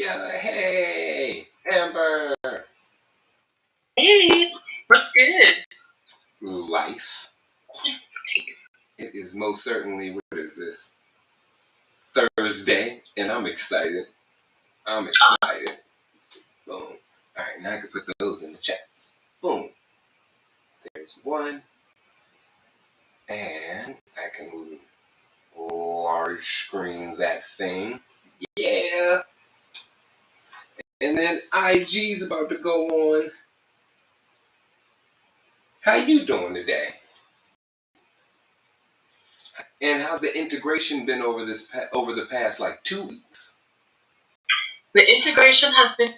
Yeah, hey, Amber. Hey, what's good? Life. It is most certainly, what is this? Thursday, and I'm excited. I'm excited. Boom. All right, now I can put those in the chats. Boom. There's one. And I can large screen that thing. Yeah. And then IG's about to go on. How you doing today? And how's the integration been over the past like 2 weeks? The integration has been.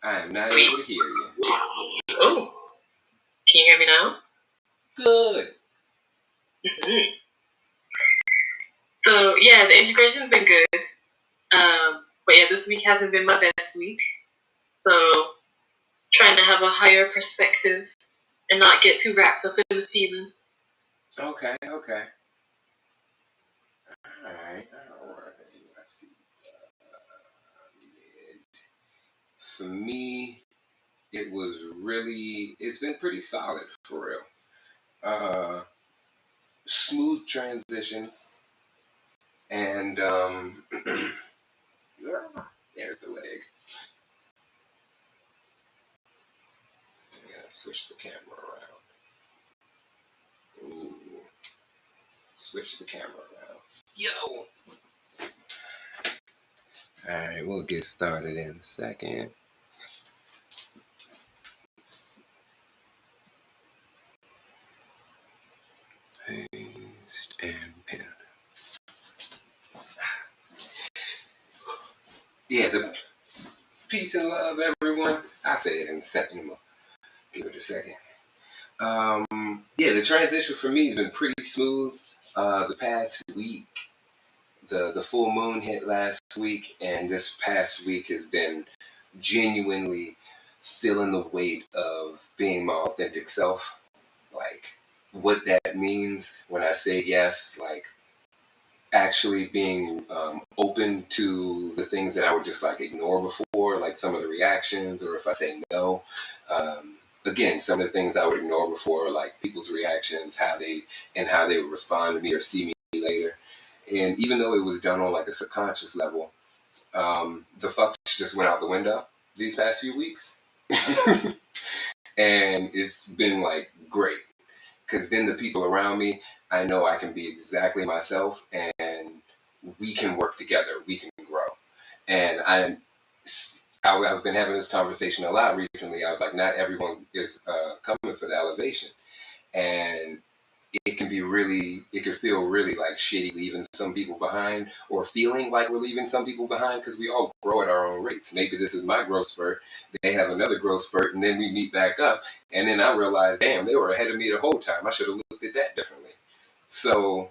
I am not able to hear you. Oh, can you hear me now? Good. Mm-hmm. So yeah, the integration's been good. But yeah, this week hasn't been my best week. So trying to have a higher perspective and not get too wrapped up in the feeling. Okay. Alright. Let's see. For me, it's been pretty solid for real. Smooth transitions. And there's the leg. I'm gonna switch the camera around. Ooh. Switch the camera around. Yo! Alright, we'll get started in a second. Paste and pin. Yeah, the peace and love, everyone. I'll say it in a second. I'm gonna give it a second. Yeah, the transition for me has been pretty smooth. The past week, the full moon hit last week, and this past week has been genuinely feeling the weight of being my authentic self. Like, what that means when I say yes, like, actually being open to the things that I would just like ignore before, like some of the reactions, or if I say no. Again, some of the things I would ignore before, like people's reactions, how they would respond to me or see me later. And even though it was done on like a subconscious level, the fucks just went out the window these past few weeks. And it's been like great. Because then the people around me, I know I can be exactly myself and we can work together. We can grow. And I've been having this conversation a lot recently. I was like, not everyone is coming for the elevation. And it can feel really like shitty leaving some people behind, or feeling like we're leaving some people behind, because we all grow at our own rates. Maybe this is my growth spurt, they have another growth spurt, and then we meet back up, and then I realize, damn, they were ahead of me the whole time. I should have looked at that differently. So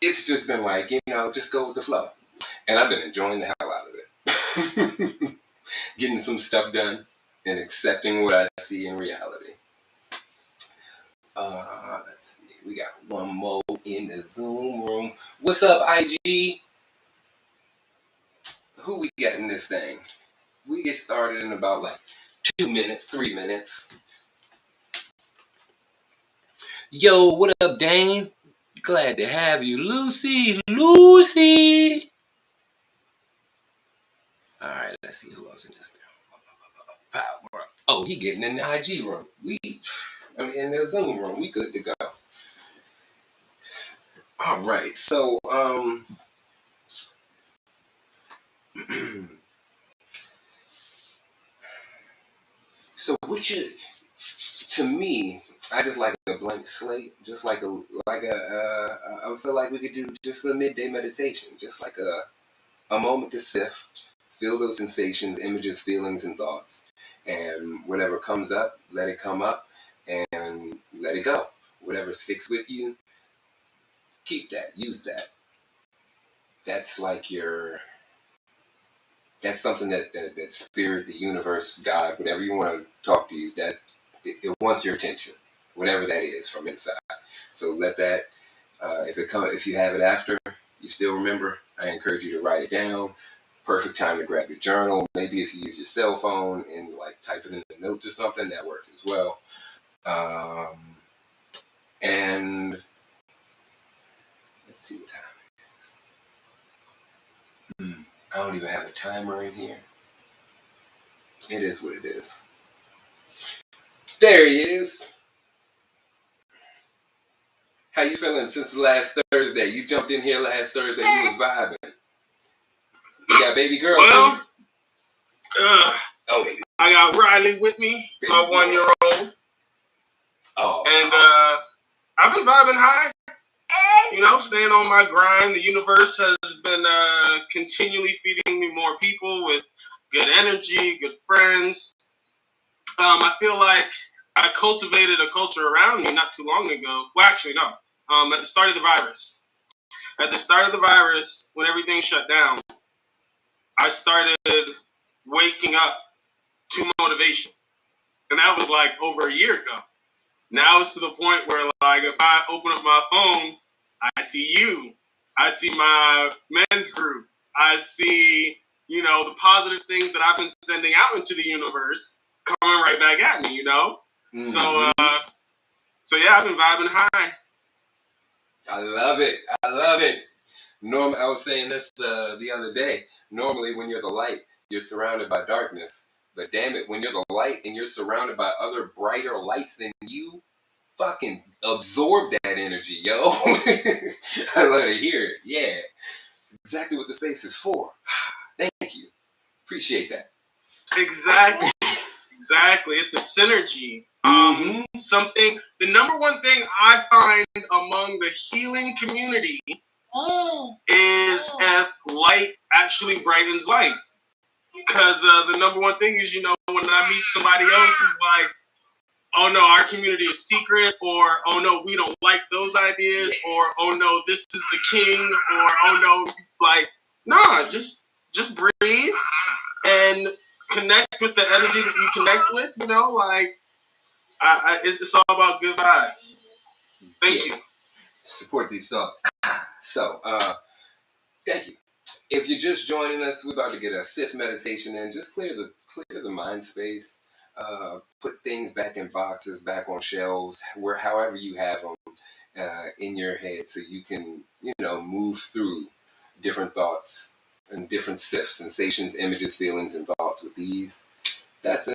it's just been like, just go with the flow. And I've been enjoying the hell out of it. Getting some stuff done and accepting what I see in reality. Let's see. We got one more in the Zoom room. What's up, IG? Who we got in this thing? We get started in about like 2 minutes, 3 minutes. Yo, what up, Dane? Glad to have you. Lucy. All right, let's see who else in this thing. Oh, he getting in the IG room. In the Zoom room. We good to go. All right, so so to me, I just like a blank slate, just I feel like we could do just a midday meditation, just like a moment to sift, feel those sensations, images, feelings, and thoughts, and whatever comes up, let it come up, and let it go. Whatever sticks with you, keep that, use that. That's like that's something that spirit, the universe, God, whatever you want to talk to you, that it wants your attention, whatever that is from inside. So let that, if you have it after, you still remember, I encourage you to write it down. Perfect time to grab your journal. Maybe if you use your cell phone and like type it in the notes or something, that works as well. And let's see what time it is. I don't even have a timer in here. It is what it is. There he is. How you feeling since the last Thursday? You jumped in here last Thursday. You was vibing. You got baby girl too? Oh, baby. I got Riley with me, baby my 1-year-old. Oh. And I've been vibing high. You know, staying on my grind. The universe has been continually feeding me more people with good energy, good friends. I feel like I cultivated a culture around me not too long ago. Well, actually, no. At the start of the virus. At the start of the virus, when everything shut down, I started waking up to motivation. And that was like over a year ago. Now it's to the point where, like, if I open up my phone, I see you. I see my men's group. I see, you know, the positive things that I've been sending out into the universe coming right back at me, you know? Mm-hmm. So yeah, I've been vibing high. I love it. I love it. I was saying this the other day. Normally, when you're the light, you're surrounded by darkness. But damn it, when you're the light and you're surrounded by other brighter lights than you, fucking absorb that energy, yo. I love to hear it. Yeah. Exactly what the space is for. Thank you. Appreciate that. Exactly. Exactly. It's a synergy. Something, the number one thing I find among the healing community is if light actually brightens light. Because the number one thing is, you know, when I meet somebody else who's like, oh no, our community is secret, or oh no, we don't like those ideas, or oh no, this is the king, or oh no, like, nah, just breathe and connect with the energy that you connect with, you know, like, it's all about good vibes. Thank you. Support these thoughts. So, thank you. If you're just joining us, we're about to get a Sith meditation in. Just clear the mind space. Put things back in boxes, back on shelves, however you have them in your head, so you can, you know, move through different thoughts and different Siths, sensations, images, feelings, and thoughts with these. That's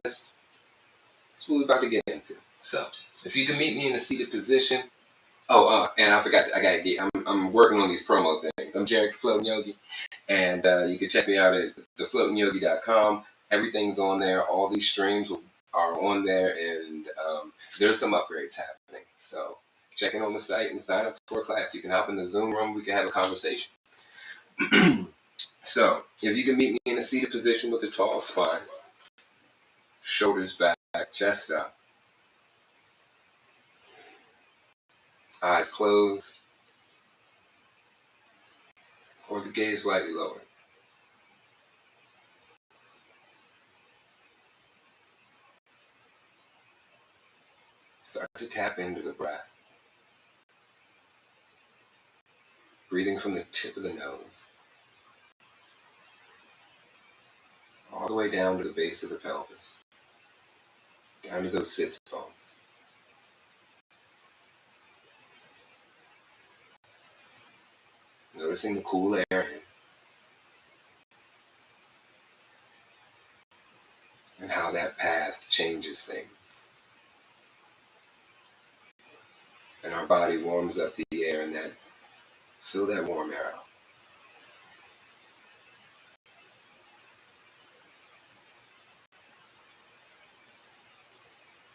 what we're about to get into. So, if you can meet me in a seated position. Oh, and I forgot. I'm working on these promo things. I'm Jared, the Floating Yogi, and you can check me out at thefloatingyogi.com. Everything's on there. All these streams are on there, and there's some upgrades happening. So check in on the site and sign up for a class. You can hop in the Zoom room. We can have a conversation. So if you can meet me in a seated position with a tall spine, shoulders back, chest up, eyes closed, or the gaze slightly lower. Start to tap into the breath. Breathing from the tip of the nose, all the way down to the base of the pelvis, down to those sits bones. Noticing the cool air in, and how that path changes things. And our body warms up the air, and fill that warm air out.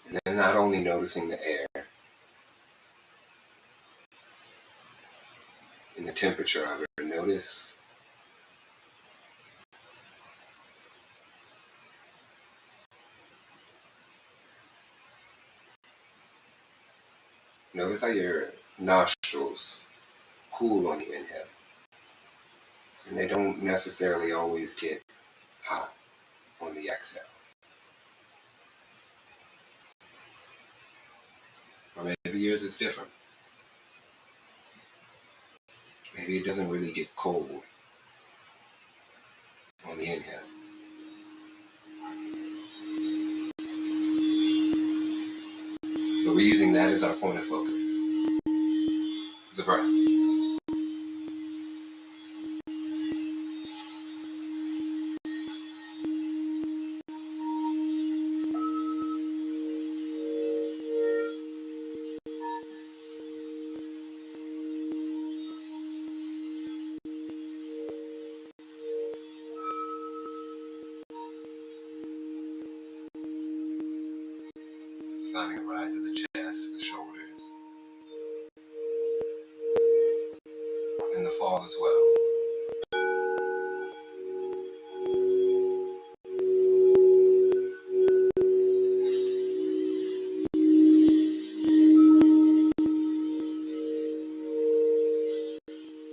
And then not only noticing the air and the temperature of it, but notice how your nostrils cool on the inhale. And they don't necessarily always get hot on the exhale. Or maybe yours is different. Maybe it doesn't really get cold on the inhale. But we're using that as our point of focus. The breath. Finding a rise of the chest, the shoulders, and the fall as well.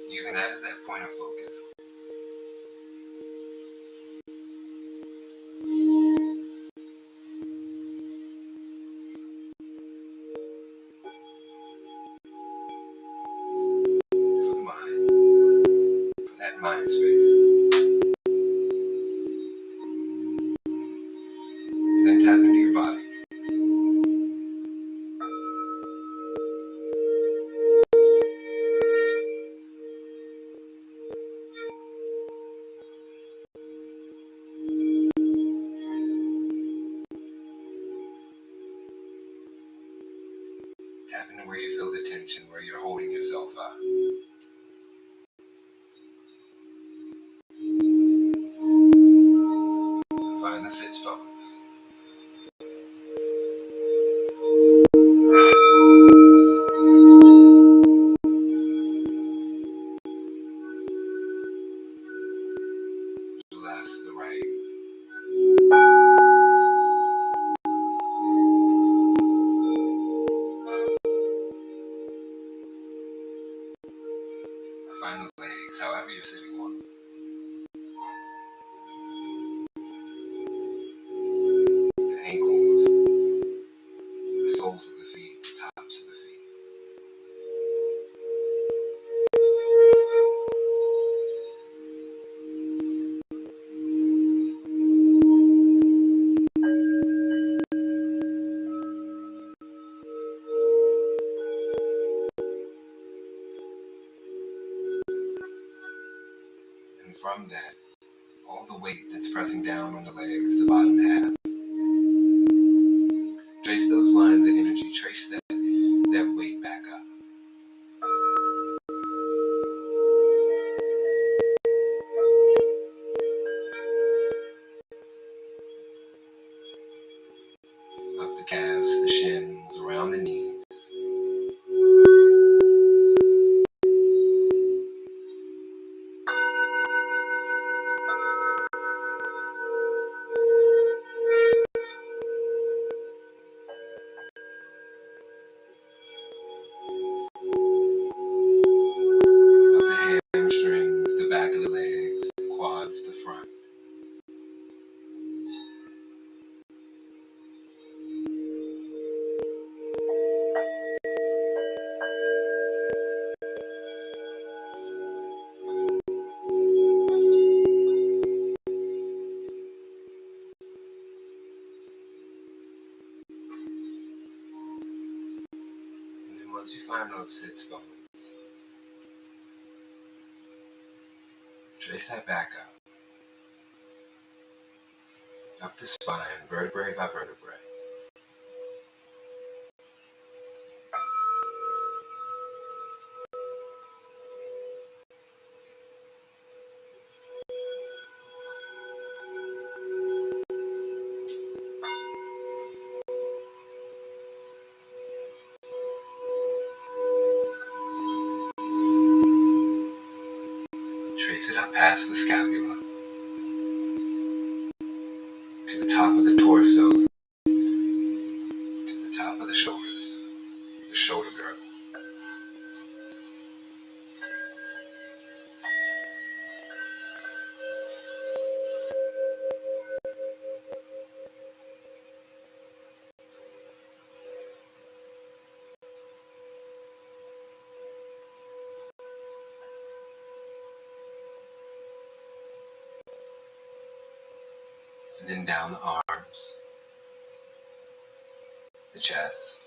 Using that as that point of focus. For the mind. For that mind space. Then tap into your body. Tap into where you feel the tension, where you're holding yourself up. Find the sits pose. The left, the right. Find the legs, however you're sitting on. The ankles, the soles of the feet, the tops of the feet. And from that, all the weight that's pressing down on the legs, the bottom half. Trace those lines of energy, trace that weight back up. Up the calves, the shins, around the knees. Up the hamstrings, the back of the legs, the quads, the front. And then once you find those sits bones, trace that back up the spine, vertebrae by vertebrae. Trace it up past the scapula to the top of the torso, to the top of the shoulders, the shoulder girdle. then down the arms, the chest,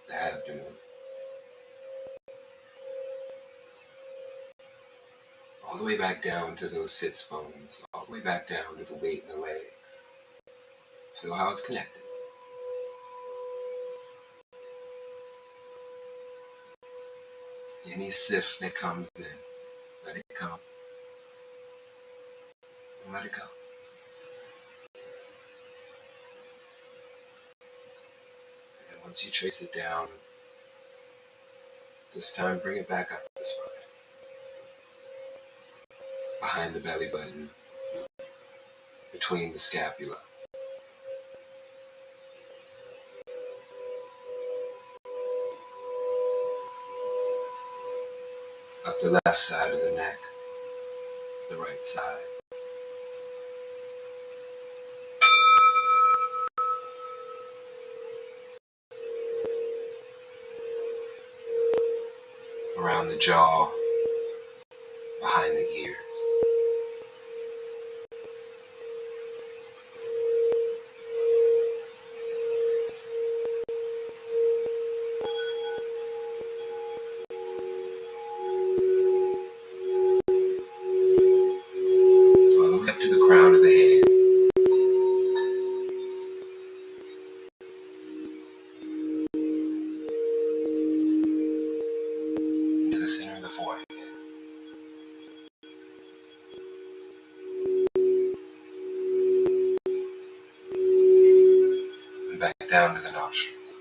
the abdomen, all the way back down to those sits bones, all the way back down to the weight in the legs. Feel how it's connected. Any sift that comes in, let it come, and let it go. And then once you trace it down, this time bring it back up the spine, behind the belly button, between the scapula. Up the left side of the neck, the right side. Around the jaw, behind the ears. All the way up to the crown of the head. To the center of the forehead. And back down to the nostrils.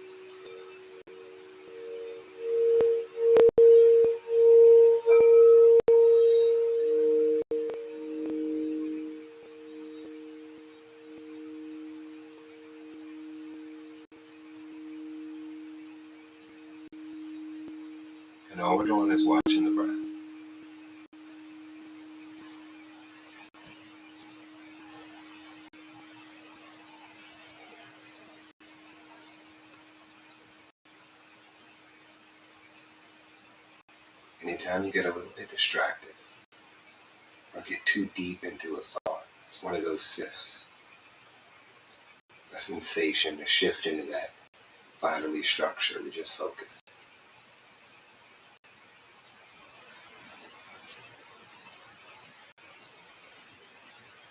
And all we're doing is watching the breath. Anytime you get a little bit distracted or get too deep into a thought, one of those sifts, a sensation, a shift into that bodily structure, we just focus.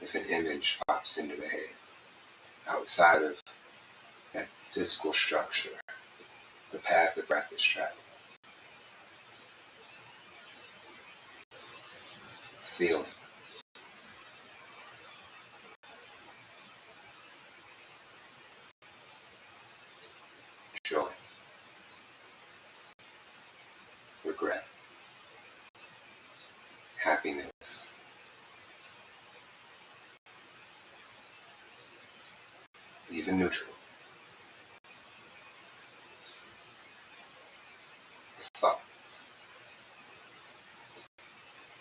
If an image pops into the head, outside of that physical structure, the path the breath is traveling, feeling, joy, regret, happiness, even neutral, thought,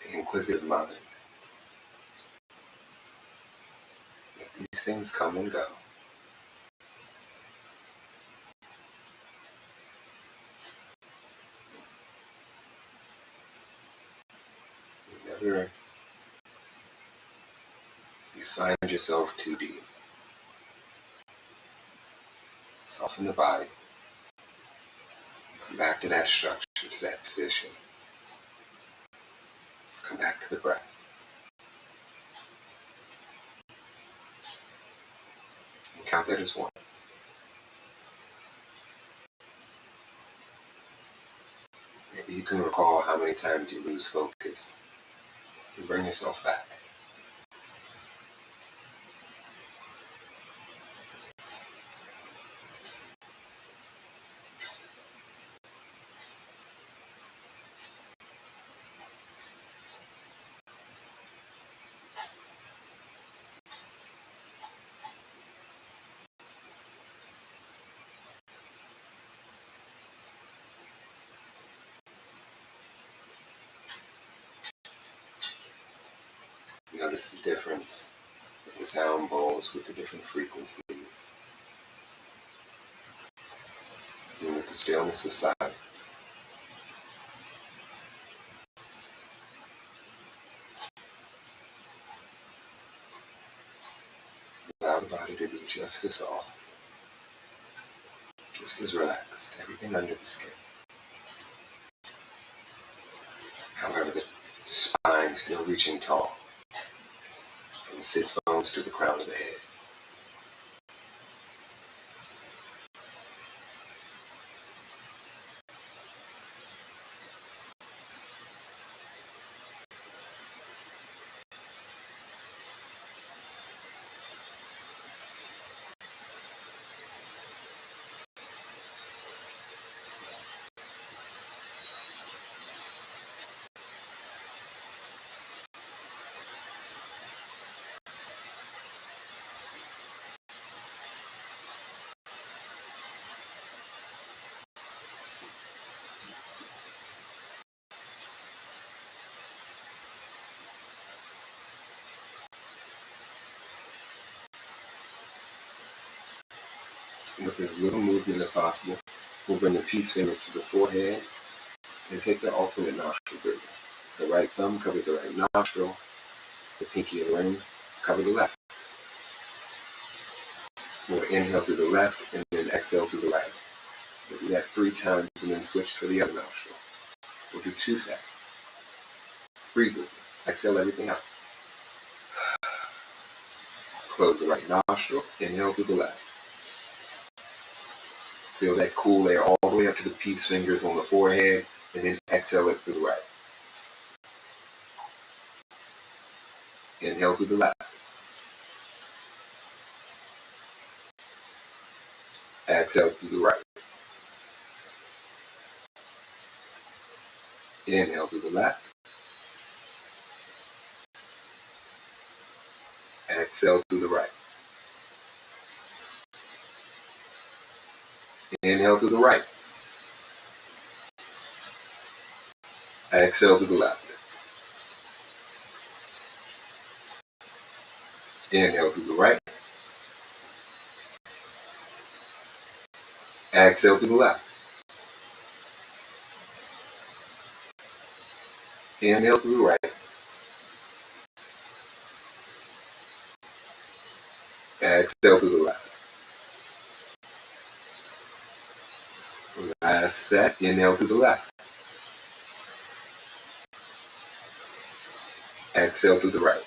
the inquisitive mind. Let these things come and go. Whenever you find yourself too deep, soften the body, come back to that structure, to that position. Come back to the breath. And count that as one. Maybe you can recall how many times you lose focus and bring yourself back. Notice the difference with the sound bowls, with the different frequencies, and with the stillness of silence. just as soft, just as relaxed, everything under the skin. However, the spine still reaching tall, from the sits bones to the crown of the head. With as little movement as possible, we'll bring the peace fingers to the forehead and take the alternate nostril breathing. The right thumb covers the right nostril, the pinky and ring cover the left. We'll inhale through the left and then exhale through the right. We'll do that 3 times and then switch to the other nostril. We'll do 2 sets. Breathe with me. Exhale everything out. Close the right nostril, inhale through the left. Feel that cool air all the way up to the peace fingers on the forehead, and then exhale it through the right. Inhale through the left. Exhale through the right. Inhale through the left. Exhale through the right. Inhale through the right. Exhale through the left. Inhale through the right. Exhale through the left. Inhale through the right. Exhale through the left. Last set. Inhale through the left. Exhale through the right.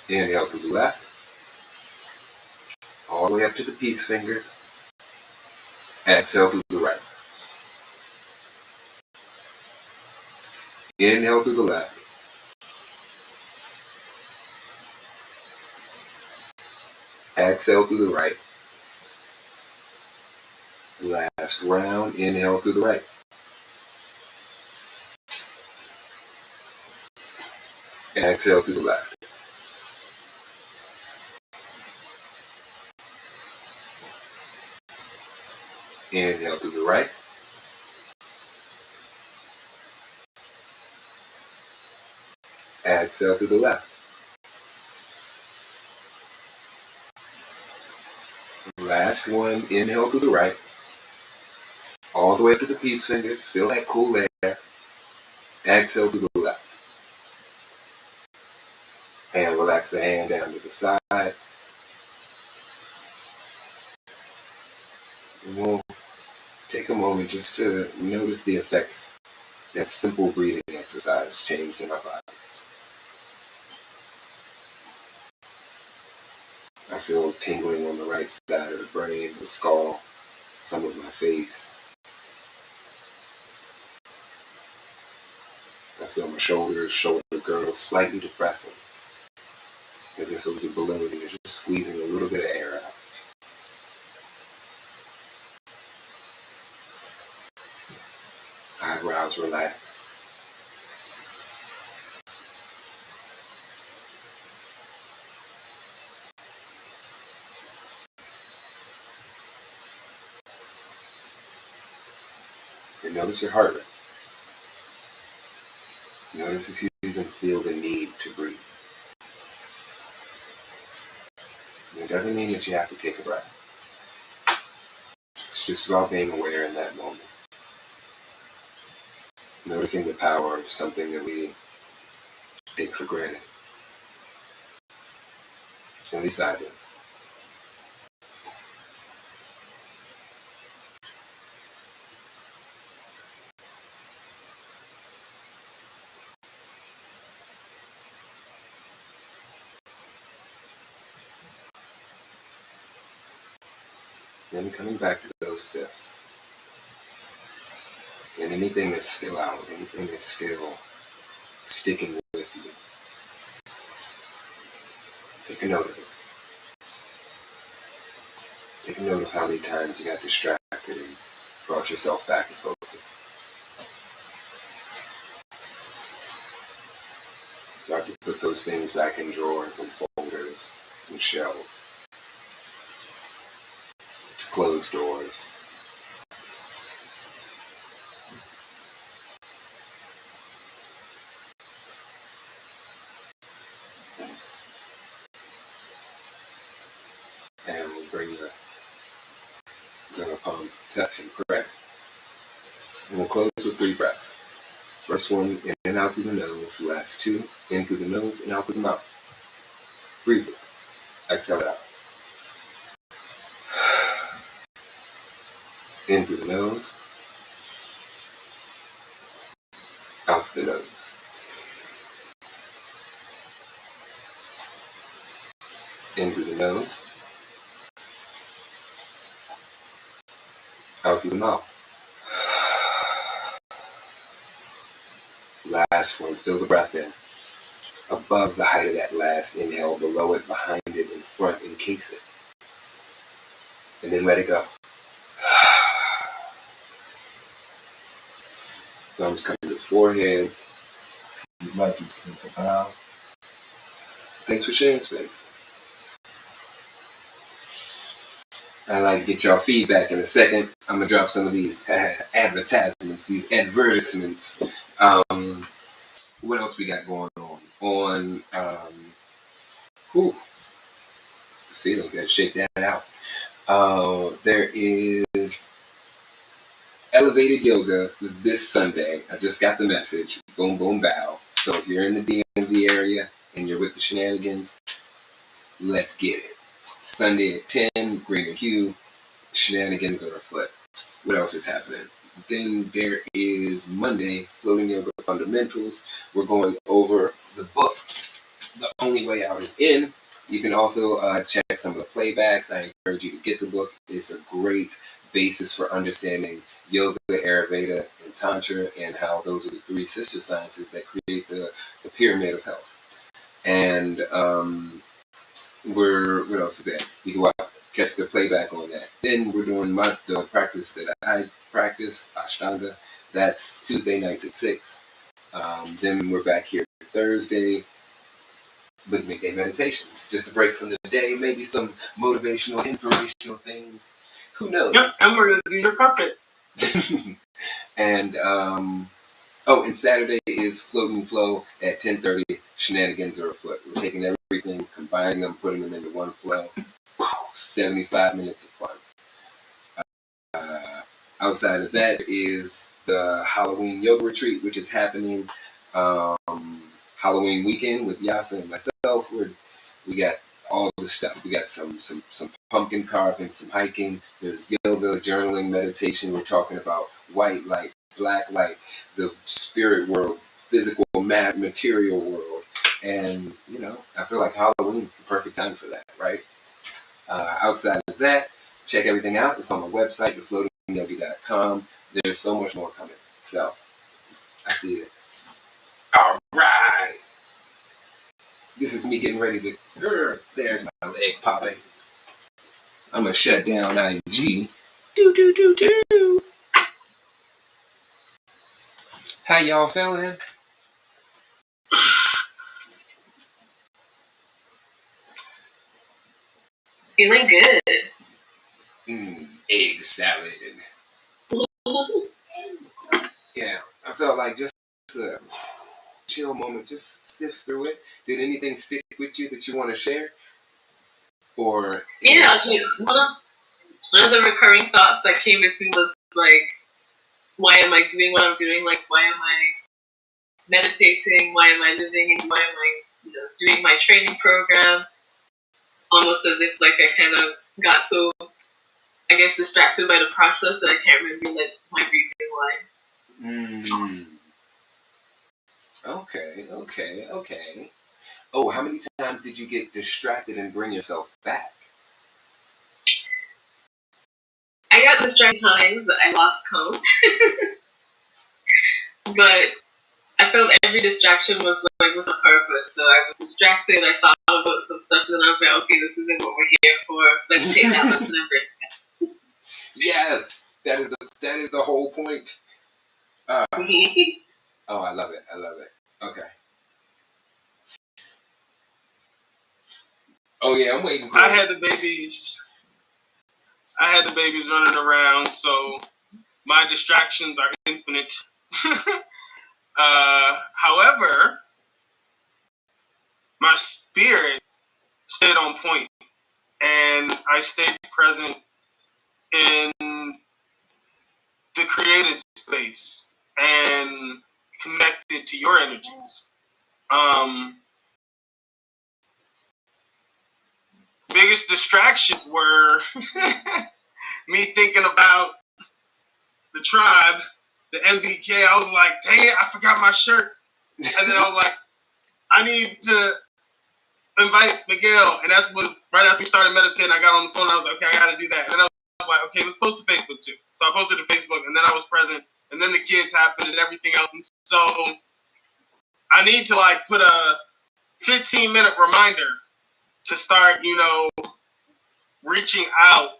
Inhale through the left. All the way up to the peace fingers. Exhale through the right. Inhale through the left. Exhale through the right. Last round. Inhale through the right. Exhale through the left. Inhale through the right. Exhale through the left. Last one. Inhale through the right. All the way up to the peace fingers. Feel that cool air. Exhale through the left. And relax the hand down to the side. And we'll take a moment just to notice the effects that simple breathing exercise changed in our bodies. I feel tingling on the right side of the brain, the skull, some of my face. I feel my shoulders, shoulder girdle slightly depressing, as if it was a balloon and it's just squeezing a little bit of air out. Eyebrows relax. And notice your heart rate. Notice if you even feel the need to breathe. And it doesn't mean that you have to take a breath. It's just about being aware in that moment. Noticing the power of something that we take for granted. At least I do. Then coming back to those sips. And anything that's still out, anything that's still sticking with you, take a note of it. Take a note of how many times you got distracted and brought yourself back to focus. Start to put those things back in drawers and folders and shelves. To close doors. And we'll bring the palms to touch and correct. And we'll close with 3 breaths. First one, in and out through the nose. Last 2, in through the nose and out through the mouth. Breathe it. Exhale it out. In through the nose. Out through the nose. In through the nose. Out through the mouth. Last one, feel the breath in. Above the height of that last inhale, below it, behind it, in front, encase it. And then let it go. Thumbs come to the forehead. You'd like you to take a bow. Thanks for sharing space. I'd like to get y'all feedback in a second. I'm going to drop some of these advertisements, these advertisements. What else we got going on? The feels, got to shake that out. There is elevated yoga this Sunday. I just got the message. Boom, boom, bow. So if you're in the DMV area and you're with the shenanigans, let's get it. Sunday at 10, green and hue, shenanigans are afoot. What else is happening? Then there is Monday, Floating Yoga Fundamentals. We're going over the book, The Only Way Out is In. You can also check some of the playbacks. I encourage you to get the book. It's a great basis for understanding yoga, Ayurveda, and Tantra, and how those are the 3 sister sciences that create the pyramid of health. And what else is there? You can catch the playback on that. Then we're doing the practice that I practice, Ashtanga. That's Tuesday nights at 6. Then we're back here Thursday with midday meditations. Just a break from the day, maybe some motivational, inspirational things. Who knows? Yep, and we're going to do your puppet. And and Saturday is Float and Flow at 10:30. Shenanigans are afoot. We're taking everything, combining them, putting them into one flow. 75 minutes of fun. Outside of that is the Halloween yoga retreat, which is happening Halloween weekend with Yasa and myself. We got all the stuff. We got some pumpkin carving, some hiking. There's yoga, journaling, meditation. We're talking about white light, black light, the spirit world, physical, material world. And, I feel like Halloween's the perfect time for that, right? Outside of that, check everything out. It's on my website, thefloatingyogi.com. There's so much more coming. So, I see it. All right. This is me getting ready to... There's my leg popping. I'm going to shut down IG. Do. How y'all feeling? Feeling good. Egg salad. Yeah, I felt like just a chill moment, just sift through it. Did anything stick with you that you want to share? Or one of the recurring thoughts that came with me was like, why am I doing what I'm doing? Like, why am I meditating? Why am I living? And why am I doing my training program? almost as if like I kind of got so, I guess, distracted by the process that I can't remember like my breathing line. Okay. Oh, how many times did you get distracted and bring yourself back? I got distracted times that I lost count, but I felt every distraction was like with a purpose. So I was distracted. I thought about some stuff, and then I was like, okay, this isn't what we're here for. Let's take that lesson and bring it back. Yes, that is the whole point. Oh, I love it. Okay. Oh yeah, I'm waiting for I had the babies running around, so my distractions are infinite. However, my spirit stayed on point, and I stayed present in the created space and connected to your energies. Biggest distractions were me thinking about the tribe, the MBK. I was like, dang it, I forgot my shirt. And then I was like, I need to invite Miguel. And that's was right after we started meditating. I got on the phone and I was like, okay, I got to do that. And then I was like, okay, let's post to Facebook too. So I posted to Facebook, and then I was present. And then the kids happened and everything else. And so I need to like put a 15-minute reminder to start, reaching out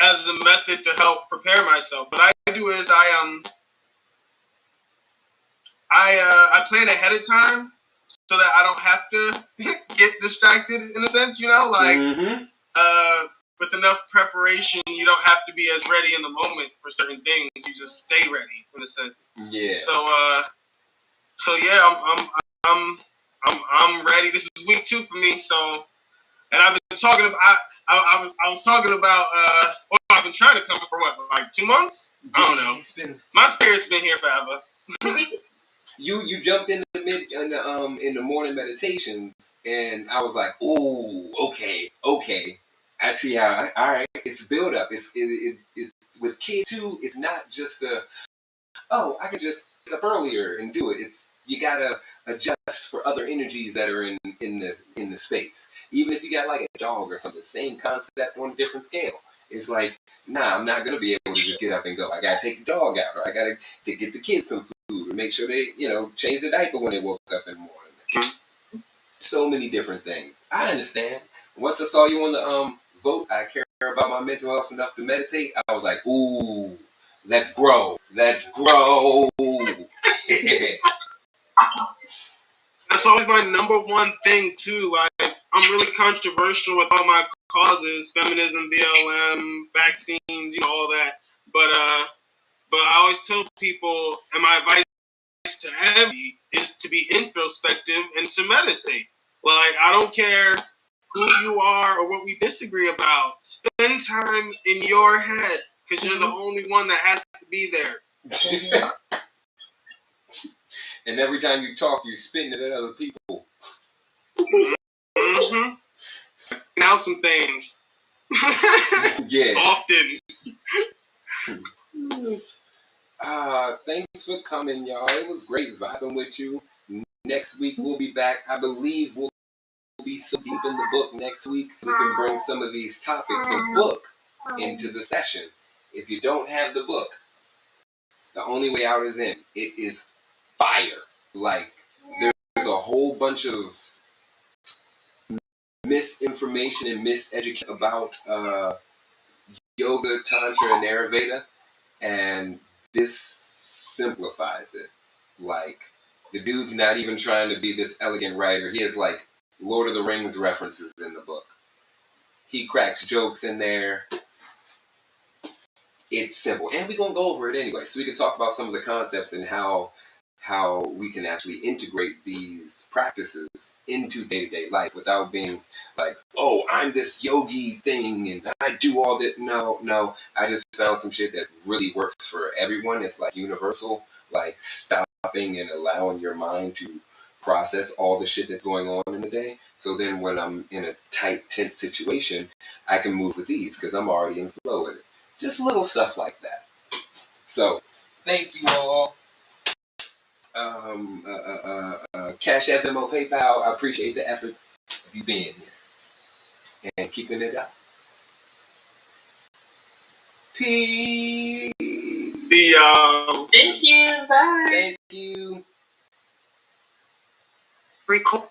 as a method to help prepare myself. What I do is I plan ahead of time so that I don't have to get distracted in a sense, with enough preparation, you don't have to be as ready in the moment for certain things. You just stay ready in a sense. Yeah. So yeah, I'm ready. This is week 2 for me. So, and I've been talking about. I was talking about. I've been trying to come for what, like 2 months? I don't know. It's been. My spirit's been here forever. You jumped in the morning meditations, and I was like, ooh, okay. I see how. All right, it's build up. It with kids too. It's not just I can just get up earlier and do it. It's you gotta adjust for other energies that are in the space. Even if you got like a dog or something, same concept on a different scale. It's like, nah, I'm not gonna be able to just get up and go. I gotta take the dog out, or I gotta get the kids some food, or make sure they, change the diaper when they woke up in the morning. So many different things. I understand. Once I saw you on the vote, I care about my mental health enough to meditate. I was like, ooh, let's grow. That's always my number one thing too. Like, I'm really controversial with all my causes: feminism, BLM, vaccines, all that. But I always tell people, and my advice to everybody is to be introspective and to meditate. Like, I don't care who you are or what we disagree about. Spend time in your head, because you're the only one that has to be there. And every time you talk, you're spitting it at other people. Mm-hmm. Now some things. Yeah. Often. Thanks for coming, y'all. It was great vibing with you. Next week we'll be back. I believe we'll be so deep in the book next week we can bring some of these topics of book into the session. If you don't have the book, the only way out is in. It is fire. Like, there's a whole bunch of misinformation and miseducation about yoga, tantra, and Ayurveda, and this simplifies it. Like, the dude's not even trying to be this elegant writer. He has like Lord of the Rings references in the book. He cracks jokes in there. It's simple, and we're gonna go over it anyway, so we can talk about some of the concepts and how we can actually integrate these practices into day-to-day life without being like, oh, I'm this yogi thing and I do all that. No, I just found some shit that really works for everyone. It's like universal, like stopping and allowing your mind to process all the shit that's going on in the day. So then when I'm in a tight, tense situation, I can move with ease because I'm already in flow with it. Just little stuff like that. So thank you all. Cash App, Venmo, PayPal. I appreciate the effort of you being here and keeping it up. Peace. Thank you. Bye. Thank you. Record.